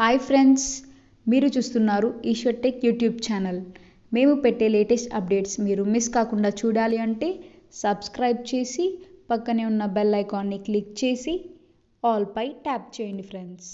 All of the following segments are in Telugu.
హాయ్ ఫ్రెండ్స్, మీరు చూస్తున్నారు ఈశ్వర్ టెక్ యూట్యూబ్ ఛానల్. మేము పెట్టే లేటెస్ట్ అప్డేట్స్ మీరు మిస్ కాకుండా చూడాలి అంటే సబ్స్క్రైబ్ చేసి పక్కనే ఉన్న బెల్ ఐకాన్ని క్లిక్ చేసి ఆల్ పై ట్యాప్ చేయండి friends.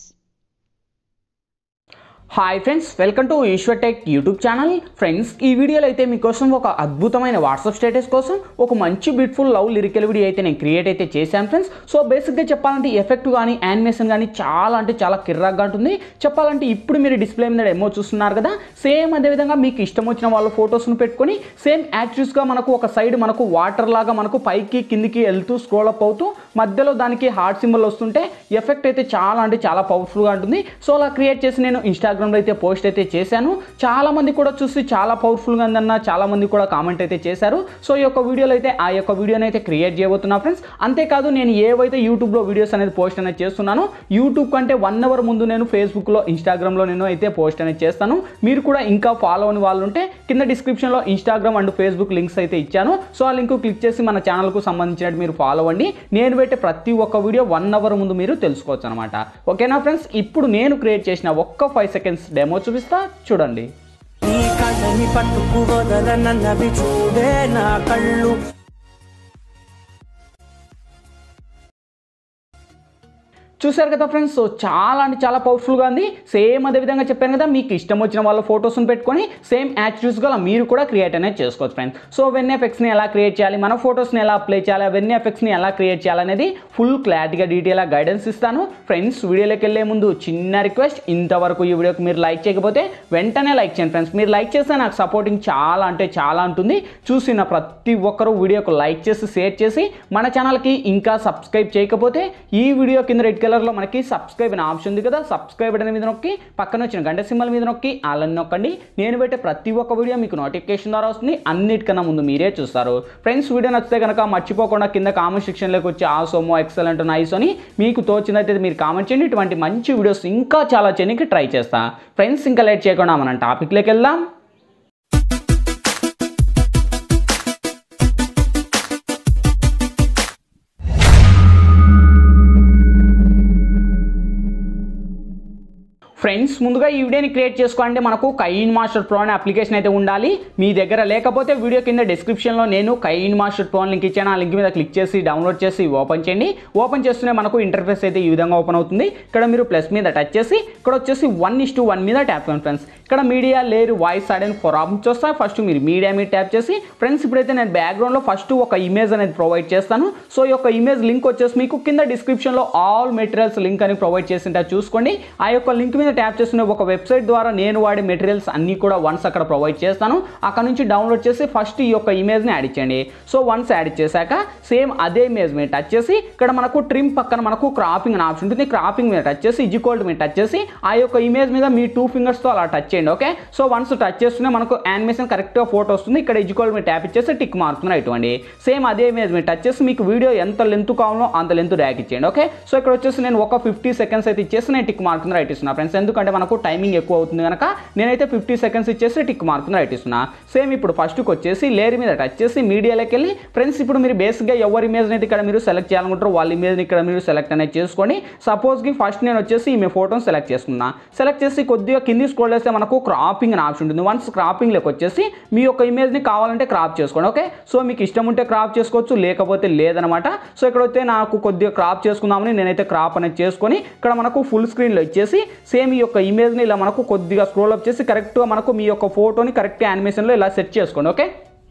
Hi friends, welcome to Eshwar tech YouTube channel. Friends, ఈ వీడియోలో అయితే మీకోసం ఒక అద్భుతమైన వాట్సాప్ స్టేటస్ కోసం ఒక మంచి బ్యూటిఫుల్ లవ్ లిరికల్ వీడియో అయితే నేను క్రియేట్ అయితే చేశాను ఫ్రెండ్స్. సో బేసిక్గా చెప్పాలంటే ఎఫెక్ట్ కానీ యానిమేషన్ కానీ చాలా కిర్రాక్గా ఉంటుంది. చెప్పాలంటే ఇప్పుడు మీరు డిస్ప్లే మీద ఎమో చూస్తున్నారు కదా, సేమ్ అదేవిధంగా మీకు ఇష్టం వచ్చిన వాళ్ళ ఫొటోస్ను పెట్టుకొని సేమ్ యాక్చువల్స్గా మనకు ఒక సైడ్ మనకు వాటర్ లాగా మనకు పైకి కిందికి వెళ్తూ స్క్రోల్ అప్ అవుతూ మధ్యలో దానికి హార్ట్ సింబల్ వస్తుంటే ఎఫెక్ట్ అయితే చాలా పవర్ఫుల్గా ఉంటుంది. సో అలా క్రియేట్ చేసి నేను ఇన్స్టాగ్రామ్లో అయితే పోస్ట్ అయితే చేశాను. చాలా మంది కూడా చూసి చాలా పవర్ఫుల్గా ఉందన్న చాలా మంది కూడా కామెంట్ అయితే చేశారు. సో ఈ యొక్క వీడియోలో అయితే ఆ యొక్క వీడియోని అయితే క్రియేట్ చేయబోతున్నా ఫ్రెండ్స్. అంతేకాదు నేను ఏవైతే యూట్యూబ్లో వీడియోస్ అనేది పోస్ట్ అనేది చేస్తున్నానో యూట్యూబ్ కంటే 1 అవర్ ముందు నేను ఫేస్బుక్లో ఇన్స్టాగ్రామ్లో నేను అయితే పోస్ట్ అనేది చేస్తాను. మీరు కూడా ఇంకా ఫాలో అని వాళ్ళు ఉంటే కింద డిస్క్రిప్షన్లో ఇన్స్టాగ్రామ్ అండ్ ఫేస్బుక్ లింక్స్ అయితే ఇచ్చాను. సో ఆ లింక్ క్లిక్ చేసి మన ఛానల్కు సంబంధించినట్టు మీరు ఫాలో అవ్వండి. నేను పెట్టే ప్రతి ఒక్క వీడియో 1 అవర్ ముందు మీరు తెలుసుకోవచ్చు అనమాట. ఓకేనా ఫ్రెండ్స్, ఇప్పుడు నేను క్రియేట్ చేసిన ఒక్క 5 సెకండ్స్ డెమో చూపిస్తా, చూడండి. చూసారు కదా ఫ్రెండ్స్, సో చాలా పవర్ఫుల్గా ఉంది. సేమ్ అదేవిధంగా చెప్పాను కదా, మీకు ఇష్టం వచ్చిన వాళ్ళ ఫొటోస్ని పెట్టుకొని సేమ్ యాక్చువల్స్గా మీరు కూడా క్రియేట్ అనేది చేసుకోవచ్చు ఫ్రెండ్స్. సో వెన్ ఎఫెక్ట్స్ని ఎలా క్రియేట్ చేయాలి, మన ఫొటోస్ని ఎలా అప్లై చేయాలి, వెన్ ఎఫెక్ట్స్ని ఎలా క్రియేట్ చేయాలనేది ఫుల్ క్లారిటీగా డీటెయిల్గా గైడెన్స్ ఇస్తాను ఫ్రెండ్స్. వీడియోలోకి వెళ్ళే ముందు చిన్న రిక్వెస్ట్, ఇంతవరకు ఈ వీడియోకి మీరు లైక్ చేయకపోతే వెంటనే లైక్ చేయండి ఫ్రెండ్స్. మీరు లైక్ చేస్తే నాకు సపోర్టింగ్ చాలా ఉంటుంది. చూసిన ప్రతి ఒక్కరూ వీడియోకు లైక్ చేసి షేర్ చేసి మన ఛానల్కి ఇంకా సబ్స్క్రైబ్ చేయకపోతే ఈ వీడియో కింద రెడ్ కలర్లో మనకి సబ్స్క్రైబ్ అనే ఆప్షన్ ఉంది కదా, సబ్స్క్రైబ్ బటన్ మీద నొక్కి పక్కన వచ్చిన గంట సింబల్ మీద నొక్కి ఆల్ నొక్కండి. నేను పెట్టే ప్రతి ఒక్క వీడియో మీకు నోటిఫికేషన్ ద్వారా వస్తుంది. అన్నిటికన్నా ముందు మీరే చూస్తారు ఫ్రెండ్స్. వీడియో నచ్చితే కనుక మర్చిపోకుండా కింద కామెంట్ సెక్షన్లోకి వచ్చి ఆసోమో ఎక్సలెంట్ నైస్ అని మీకు తోచినట్టయితే మీరు కామెంట్ చేయండి. ఇటువంటి మంచి వీడియోస్ ఇంకా చాలా చేయడానికి ట్రై చేస్తా ఫ్రెండ్స్. ఇంకా లేట్ చేయకుండా మనం టాపిక్లోకి వెళ్దాం. ఫ్రెండ్స్, ముందుగా ఈ వీడియోని క్రియేట్ చేసుకోవాలంటే మనకు కైన్ మాస్టర్ ప్రో అనే అప్లికేషన్ అయితే ఉండాలి. మీ దగ్గర లేకపోతే వీడియో కింద డిస్క్రిప్షన్లో నేను కైన్ మాస్టర్ ప్రో లింక్ ఇచ్చాను. ఆ లింక్ మీద క్లిక్ చేసి డౌన్లోడ్ చేసి ఓపెన్ చేయండి. ఓపెన్ చేస్తూనే మనకు ఇంటర్ఫేస్ అయితే ఈ విధంగా ఓపెన్ అవుతుంది. ఇక్కడ మీరు ప్లస్ మీద టచ్ చేసి ఇక్కడ వచ్చేసి 1:1 మీద ట్యాప్ చేయండి ఫ్రెండ్స్. ఇక్కడ media layer voice and for options వస్తాయి. ఫస్ట్ మీరు మీడియా మీద ట్యాప్ చేసి ఫ్రెండ్స్ ఇప్పుడైతే నేను బ్యాక్గ్రౌండ్లో ఫస్ట్ ఒక ఇమేజ్ అనేది ప్రొవైడ్ చేస్తాను. సో ఈ యొక్క ఇమేజ్ లింక్ వచ్చేసి మీకు కింద డిస్క్రిప్షన్లో ఆల్ మెటీరియల్స్ లింక్ అని ప్రొవైడ్ చేసింటే చూసుకోండి. ఆ యొక్క లింక్ మీద ట్యాప్ చేస్తున్న ఒక వెబ్సైట్ ద్వారా నేను వాడే మెటీరియల్స్ అన్నీ కూడా వన్స్ అక్కడ ప్రొవైడ్ చేస్తాను. అక్కడ నుంచి డౌన్లోడ్ చేసి ఫస్ట్ ఈ యొక్క ఇమేజ్ని యాడ్ ఇచ్చేయండి. సో వన్స్ యాడ్ చేశాక సేమ్ అదే ఇమేజ్ మీద టచ్ చేసి ఇక్కడ మనకు ట్రిమ్ పక్కన మనకు క్రాపింగ్ అనే ఆప్షన్ ఉంటుంది. క్రాపింగ్ మీద టచ్ చేసి ఈక్వల్ మీద టచ్ చేసి ఆ యొక్క ఇమేజ్ మీద మీ 2 ఫింగర్స్తో అలా టచ్ చేయండి. ఓకే, సో వన్స్ టచ్ చేస్తూనే మనకు యానిమేషన్ కరెక్ట్గా ఫోటో వస్తుంది. ఇక్కడ ఈక్వల్ మీద ట్యాప్ ఇచ్చేసి టిక్ మార్క్ ఇటువంటి సేమ్ అదే ఇమేజ్ మీద టచ్ చేసి మీకు వీడియో ఎంత లెంత్ కావాలో అంత లెంత్ డ్రాగ్ ఇచ్చేయండి. ఓకే, సో ఇక్కడ వచ్చేసి నేను ఒక 50 సెకండ్స్ అయితే ఇచ్చేసి నేను టిక్ మార్క్ రైట్ ఇస్తున్నా ఫ్రెండ్స్. ఎందుకంటే మనకు టైమింగ్ ఎక్కువ అవుతుంది కనుక నేనైతే 50 సెకండ్స్ ఇచ్చేసి టిక్ మార్క్ రైట్ ఇస్తున్నా. సేమ్ ఇప్పుడు ఫస్ట్కి వచ్చేసి లేయర్ మీద టచ్ చేసి మీడియాలోకి వెళ్ళి ఫ్రెండ్స్ ఇప్పుడు మీరు బేసిక్గా ఎవరి ఇమేజ్ అయితే ఇక్కడ మీరు సెలెక్ట్ చేయాలనుకుంటారో వాళ్ళ ఇమేజ్ని ఇక్కడ మీరు సెలెక్ట్ అనేది చేసుకోండి. సపోజ్కి ఫస్ట్ నేను వచ్చేసి ఈ ఫోటోని సెలెక్ట్ చేసుకున్నా. సెలెక్ట్ చేసి కొద్దిగా కింది స్క్రోల్ చేస్తే మనకు క్రాపింగ్ అనే ఆప్షన్ ఉంటుంది. వన్స్ క్రాపింగ్లోకి వచ్చేసి మీ యొక్క ఇమేజ్ని కావాలంటే క్రాప్ చేసుకోండి. ఓకే, సో మీకు ఇష్టం ఉంటే క్రాప్ చేసుకోవచ్చు, లేకపోతే లేదనమాట. సో ఇక్కడ అయితే నాకు కొద్దిగా క్రాప్ చేసుకుందామని నేనైతే క్రాప్ అనేది చేసుకొని ఇక్కడ మనకు ఫుల్ స్క్రీన్లో ఇచ్చేసి సేమ్ ఈ యొక్క ఇమేజ్ని ఇలా మనకు కొద్దిగా స్క్రోల్ అప్ చేసి కరెక్ట్గా మనకు మీ యొక్క ఫోటోని కరెక్ట్ యానిమేషన్లో ఇలా సెట్ చేసుకోండి. ఓకే,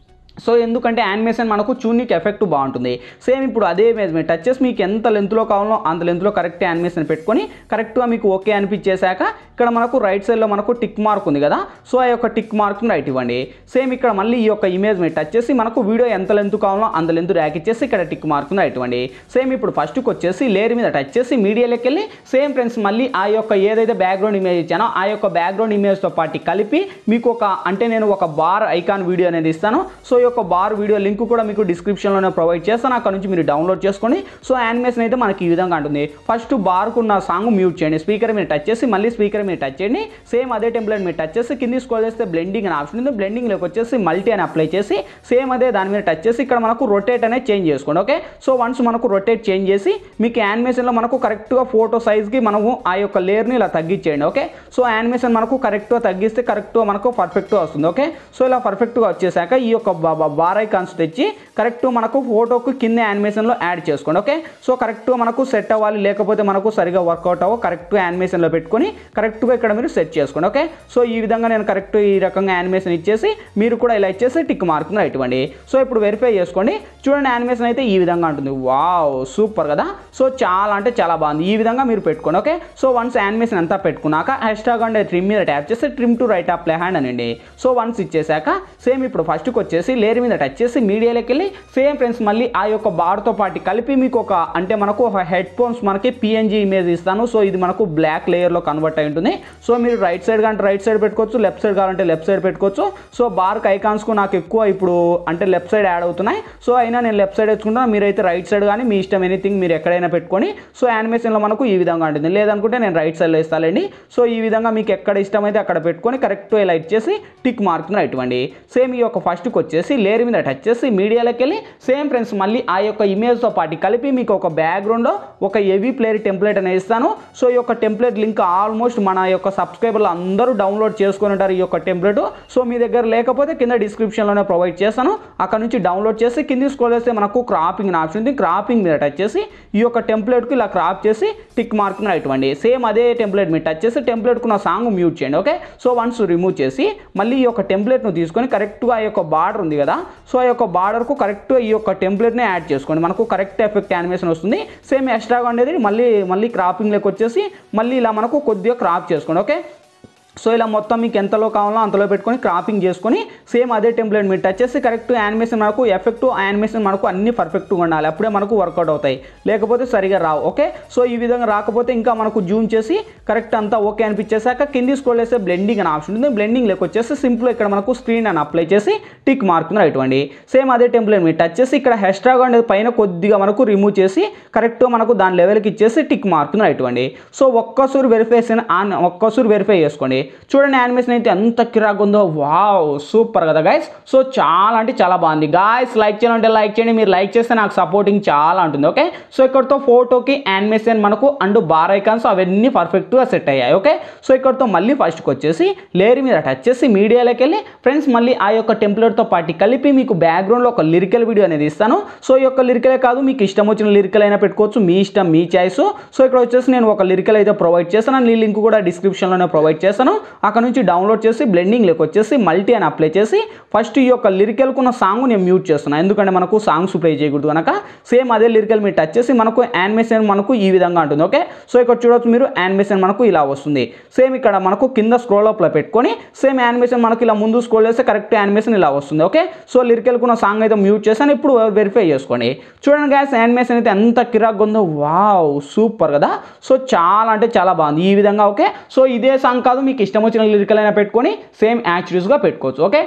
సో ఎందుకంటే యానిమేషన్ మనకు చూడడానికి ఎఫెక్ట్ బాగుంటుంది. సేమ్ ఇప్పుడు అదే ఇమేజ్ మీద టచ్ చేసి మీకు ఎంత లెంత్లో కావాలో అంత లెంత్లో కరెక్ట్ యానిమేషన్ పెట్టుకొని కరెక్ట్గా మీకు ఓకే అనిపించేశాక ఇక్కడ మనకు రైట్ సైడ్లో మనకు టిక్ మార్క్ ఉంది కదా, సో ఆ యొక్క టిక్ మార్క్ని రైట్ ఇవ్వండి. సేమ్ ఇక్కడ మళ్ళీ ఈ యొక్క ఇమేజ్ మీద టచ్ చేసి మనకు వీడియో ఎంత లెంత్ కావాలో అంత లెంత్ ర్యాక్ ఇచ్చేసి ఇక్కడ టిక్ మార్క్ని రైట్ ఇవ్వండి. సేమ్ ఇప్పుడు ఫస్ట్కి వచ్చేసి లేయర్ మీద టచ్ చేసి మీడియాలోకి వెళ్ళి సేమ్ ఫ్రెండ్స్ మళ్ళీ ఆ యొక్క ఏదైతే బ్యాక్గ్రౌండ్ ఇమేజ్ ఇచ్చానో ఆ యొక్క బ్యాక్గ్రౌండ్ ఇమేజ్తో పాటు కలిపి మీకు ఒక అంటే నేను ఒక బార్ ఐకాన్ వీడియో అనేది ఇస్తాను. సో ఈ ఈ యొక్క బార్ వీడియో లింక్ కూడా మీకు డిస్క్రిప్షన్లోనే ప్రొవైడ్ చేస్తాను, అక్కడ నుంచి మీరు డౌన్లోడ్ చేసుకోండి. సో యానిమేషన్ అయితే మనకి ఈ విధంగా ఉంటుంది. ఫస్ట్ బార్కు ఉన్న సాంగ్ మ్యూట్ చేయండి, స్పీకర్ మీద టచ్ చేసి మళ్ళీ స్పీకర్ మీద టచ్ చేయండి. సేమ్ అదే టెంప్లెట్ మీద టచ్ చేసి కింది స్క్రోల్ చేస్తే బ్లెండింగ్ అని ఆప్షన్ ఉంది, బ్లెండింగ్లోకి వచ్చేసి మల్టీ అని అప్లై చేసి సేమ్ అదే దాని మీద టచ్ చేసి ఇక్కడ మనకు రొటేట్ అనేది చేంజ్ చేసుకోండి. ఓకే, సో వన్స్ మనకు రొటేట్ చేంజ్ చేసి మీకు యానిమేషన్లో మనకు కరెక్ట్గా ఫోటో సైజ్కి మనము ఆ యొక్క లేయర్ని ఇలా తగ్గించేయండి. ఓకే, సో యానిమేషన్ మనకు కరెక్ట్గా తగ్గిస్తే కరెక్ట్గా మనకు పర్ఫెక్ట్గా వస్తుంది. ఓకే, సో ఇలా పర్ఫెక్ట్గా వచ్చేసాక ఈ యొక్క బార్ ఐకాన్స్ తెచ్చి కరెక్ట్గా మనకు ఫోటోకు కింద యానిమేషన్లో యాడ్ చేసుకోండి. ఓకే, సో కరెక్ట్గా మనకు సెట్ అవ్వాలి, లేకపోతే మనకు సరిగా వర్కౌట్ అవ్వ కరెక్ట్గా యానిమేషన్లో పెట్టుకొని కరెక్ట్గా ఇక్కడ మీరు సెట్ చేసుకోండి. ఓకే, సో ఈ విధంగా నేను కరెక్ట్ ఈ రకంగా యానిమేషన్ ఇచ్చేసి మీరు కూడా ఇలా ఇచ్చేసి టిక్ మార్క్ ఇవ్వండి. సో ఇప్పుడు వెరిఫై చేసుకోండి, చూడండి యానిమేషన్ అయితే ఈ విధంగా ఉంటుంది. వావ్, సూపర్ కదా. సో చాలా అంటే చాలా బాగుంది, ఈ విధంగా మీరు పెట్టుకోండి. ఓకే, సో వన్స్ యానిమేషన్ అంతా పెట్టుకున్నాక హ్యాష్ట్యాగ్ అండ్ ట్రిమ్ మీద ట్యాప్ చేసి trim to right up play hand అనండి. సో వన్స్ ఇచ్చేసాక సేమ్ ఇప్పుడు ఫస్ట్కి వచ్చేసి లేయర్ మీద టచ్ చేసి మీడియాలోకి వెళ్ళి సేమ్ ఫ్రెండ్స్ మళ్ళీ ఆ యొక్క బార్తో పాటు కలిపి మీకు ఒక అంటే మనకు ఒక హెడ్ ఫోన్స్ మనకి పిఎన్జీ ఇమేజ్ ఇస్తాను. సో ఇది మనకు బ్లాక్ లేయర్లో కన్వర్ట్ అయి ఉంటుంది. సో మీరు రైట్ సైడ్ అంటే రైట్ సైడ్ పెట్టుకోవచ్చు, లెఫ్ట్ సైడ్ కావాలంటే లెఫ్ట్ సైడ్ పెట్టుకోవచ్చు. సో బార్క్ ఐకాన్స్కు నాకు ఎక్కువ ఇప్పుడు అంటే లెఫ్ట్ సైడ్ యాడ్ అవుతున్నాయి. సో అయినా నేను లెఫ్ట్ సైడ్ వేసుకుంటాను, మీరైతే రైట్ సైడ్ కానీ మీ ఇష్టం ఎనీథింగ్ మీరు ఎక్కడైనా పెట్టుకొని. సో యానిమేషన్లో మనకు ఈ విధంగా ఉంటుంది, లేదనుకుంటే నేను రైట్ సైడ్లో ఇస్తానండి. సో ఈ విధంగా మీకు ఎక్కడ ఇష్టమైతే అక్కడ పెట్టుకొని కరెక్ట్ ఇలా ఇచ్చేసి టిక్ మార్క్ ఇవ్వండి. సేమ్ ఈ యొక్క ఫస్ట్కి వచ్చేసి లేయర్ మీద టచ్ చేసి మీడియాలోకి వెళ్ళి సేమ్ ఫ్రెండ్స్ మళ్ళీ ఆ యొక్క ఇమేజ్తో పాటు కలిపి మీకు ఒక బ్యాక్గ్రౌండ్లో ఒక హెవీ ప్లేయర్ టెంప్లెట్ అనేది ఇస్తాను. సో ఈ యొక్క టెంప్లెట్ లింక్ ఆల్మోస్ట్ మన యొక్క సబ్స్క్రైబర్లు అందరూ డౌన్లోడ్ చేసుకొని ఉంటారు ఈ యొక్క టెంప్లెట్. సో మీ దగ్గర లేకపోతే కింద డిస్క్రిప్షన్లోనే ప్రొవైడ్ చేస్తాను, అక్కడ నుంచి డౌన్లోడ్ చేసి కింది స్క్రోల్ చేస్తే మనకు క్రాపింగ్ ఆప్షన్ ఉంది, క్రాపింగ్ మీద టచ్ చేసి ఈ యొక్క టెంప్లెట్కి ఇలా క్రాప్ చేసి టిక్ మార్క్ ఇవ్వండి. సేమ్ అదే టెంప్లెట్ మీద టచ్ చేసి టెంప్లెట్కు ఉన్న సాంగ్ మ్యూట్ చేయండి. ఓకే, సో వన్స్ రిమూవ్ చేసి మళ్ళీ ఈ యొక్క టెంప్లెట్ను తీసుకొని కరెక్ట్గా ఆ యొక్క బార్డర్ ఉంది కదా, సో ఆ యొక్క బార్డర్కు కరెక్ట్గా ఈ యొక్క టెంప్లెట్ని యాడ్ చేసుకోండి, మనకు కరెక్ట్ ఎఫెక్ట్ యానిమేషన్ వస్తుంది. సేమ్ ఎక్స్ట్రాగా ఉండేది మళ్ళీ క్రాపింగ్లోకి వచ్చేసి మళ్ళీ ఇలా మనకు కొద్దిగా క్రాప్ చేసుకోండి. ఓకే, సో ఇలా మొత్తం మీకు ఎంతలో కావాలో అంతలో పెట్టుకొని క్రాపింగ్ చేసుకొని సేమ్ అదే టెంప్లెట్ మీరు టచ్ చేసి కరెక్ట్ యానిమేషన్ మనకు ఎఫెక్ట్ యానిమేషన్ మనకు అన్ని పర్ఫెక్ట్గా ఉండాలి, అప్పుడే మనకు వర్కౌట్ అవుతాయి, లేకపోతే సరిగా రావు. ఓకే, సో ఈ విధంగా రాకపోతే ఇంకా మనకు జూమ్ చేసి కరెక్ట్ అంతా ఓకే అనిపించేసాక కింది స్క్రోల్ చేస్తే బ్లెండింగ్ అని ఆప్షన్ ఉంది, బ్లెండింగ్ లేక వచ్చేసి సింపుల్ ఇక్కడ మనకు స్క్రీన్ అని అప్లై చేసి టిక్ మార్క్ ఇవ్వండి. సేమ్ అదే టెంప్లెట్ మీరు టచ్ చేసి ఇక్కడ హ్యాష్ట్యాగ్ అనేది పైన కొద్దిగా మనకు రిమూవ్ చేసి కరెక్ట్గా మనకు దాని లెవెల్కి ఇచ్చేసి టిక్ మార్క్ ఇవ్వండి. సో ఒక్కసారి వెరిఫై చేసుకోండి, చూడండి యానిమేషన్ అయితే ఎంత కిరాక్ ఉందో. వావ్, సూపర్ కదా గైస్. సో చాలా అంటే చాలా బాగుంది గైస్. లైక్ చేయాలంటే లైక్ చేయండి, మీరు లైక్ చేస్తే నాకు సపోర్టింగ్ చాలా ఉంటుంది. ఓకే, సో ఇక్కడతో ఫోటోకి యానిమేషన్ మనకు అండ్ బార్ ఐకాన్స్ అవన్నీ పర్ఫెక్ట్గా సెట్ అయ్యాయి. ఓకే, సో ఇక్కడతో మళ్ళీ ఫస్ట్కి వచ్చేసి లేయర్ మీద టచ్ చేసి మీడియాలోకి వెళ్ళి ఫ్రెండ్స్ మళ్ళీ ఆ యొక్క టెంప్లెట్తో పాటు కలిపి మీకు బ్యాక్గ్రౌండ్లో ఒక లిరికల్ వీడియో అనేది ఇస్తాను. సో ఈ యొక్క లిరికలే కాదు, మీకు ఇష్టం వచ్చిన లిరికల్ అయినా పెట్టుకోవచ్చు, మీ ఇష్టం మీ చాయిస్. సో ఇక్కడ వచ్చేసి నేను ఒక లిరికల్ అయితే ప్రొవైడ్ చేస్తాను, నీ లింక్ కూడా డిస్క్రిప్షన్లోనే ప్రొవైడ్ చేస్తాను, అక్కడ నుంచి డౌన్లోడ్ చేసి బ్లెండింగ్ లేక వచ్చేసి మల్టీ అని అప్లై చేసి ఫస్ట్ ఈ యొక్క లిరికల్కు ఉన్న సాంగ్ నేను మ్యూట్ చేస్తున్నాను, ఎందుకంటే మనకు సాంగ్స్ ప్లే చేయకూడదు కనుక. సేమ్ అదే లిరికల్ మీరు టచ్ చేసి మనకు యానిమేషన్ మనకు ఈ విధంగా ఉంటుంది. ఓకే, సో ఇక్కడ చూడవచ్చు మీరు యానిమేషన్ మనకు ఇలా వస్తుంది. సేమ్ ఇక్కడ మనకు కింద స్క్రోల్ అప్లో పెట్టుకొని సేమ్ యానిమేషన్ మనకు ఇలా ముందు స్క్రోల్ చేస్తే కరెక్ట్ యానిమేషన్ ఇలా వస్తుంది. ఓకే, సో లిరికల్కు ఉన్న సాంగ్ అయితే మ్యూట్ చేశాను, ఇప్పుడు వెరిఫై చేసుకోండి. చూడండి గ్యాస్ యానిమేషన్ అయితే ఎంత కిరాక్ ఉందో. వావ్, సూపర్ కదా. సో చాలా అంటే చాలా బాగుంది ఈ విధంగా. ఓకే, సో ఇదే సాంగ్ కాదు, మీకు ఇష్టం వచ్చిన లిరికల్ అయినా పెట్టుకొని సేమ్ యాక్చువల్స్గా పెట్టుకోవచ్చు. ఓకే,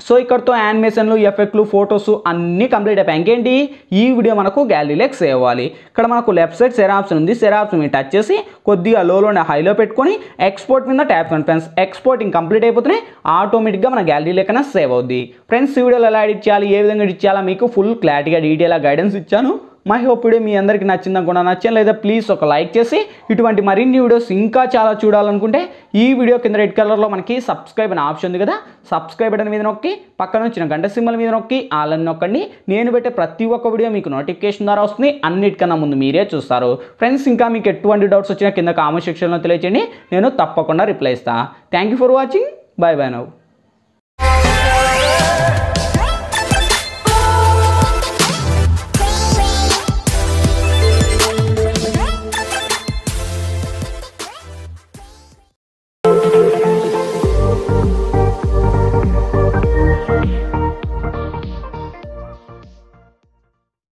సో ఇక్కడతో యానిమేషన్లు ఎఫెక్ట్లు ఫొటోస్ అన్నీ కంప్లీట్ అయిపోయాయి. ఇంకేంటి, ఈ వీడియో మనకు గ్యాలరీలోకి సేవ్ అవ్వాలి. ఇక్కడ మనకు లెఫ్ట్ సైడ్ సెర్ ఆప్షన్ ఉంది, సెర్ ఆప్షన్ మీద టచ్ చేసి కొద్దిగా లోనే హైలో పెట్టుకొని ఎక్స్పోర్ట్ మీద ట్యాప్ చేయండి ఫ్రెండ్స్. ఎక్స్పోర్టింగ్ కంప్లీట్ అయిపోతున్నాయి, ఆటోమేటిక్గా మన గ్యాలరీలోకైనా సేవ్ అవుద్ది. ఫ్రెండ్స్ ఈ వీడియోలో ఎలా ఎడిట్ చేయాలి, ఏ విధంగా ఎడిట్ చేయాలా మీకు ఫుల్ క్లారిటీగా డీటెయిల్గా గైడెన్స్ ఇచ్చాను. మై హోప్ వీడియో మీ అందరికీ నచ్చిందనుకున్నా, నచ్చని లేదా ప్లీజ్ ఒక లైక్ చేసి ఇటువంటి మరిన్ని వీడియోస్ ఇంకా చాలా చూడాలనుకుంటే ఈ వీడియో కింద రెడ్ కలర్లో మనకి సబ్స్క్రైబ్ అనే ఆప్షన్ ఉంది కదా, సబ్స్క్రైబ్ బటన్ మీద నొక్కి పక్కన వచ్చిన గంట సింబల్ మీద నొక్కి ఆల్ అని నొక్కండి. నేను పెట్టే ప్రతి ఒక్క వీడియో మీకు నోటిఫికేషన్ ద్వారా వస్తుంది, అన్నిటికన్నా ముందు మీరే చూస్తారు. ఫ్రెండ్స్ ఇంకా మీకు ఎటువంటి డౌట్స్ వచ్చినా కింద కామెంట్ సెక్షన్లో తెలియచేయండి, నేను తప్పకుండా రిప్లై ఇస్తాను. Thank you for watching, by by now.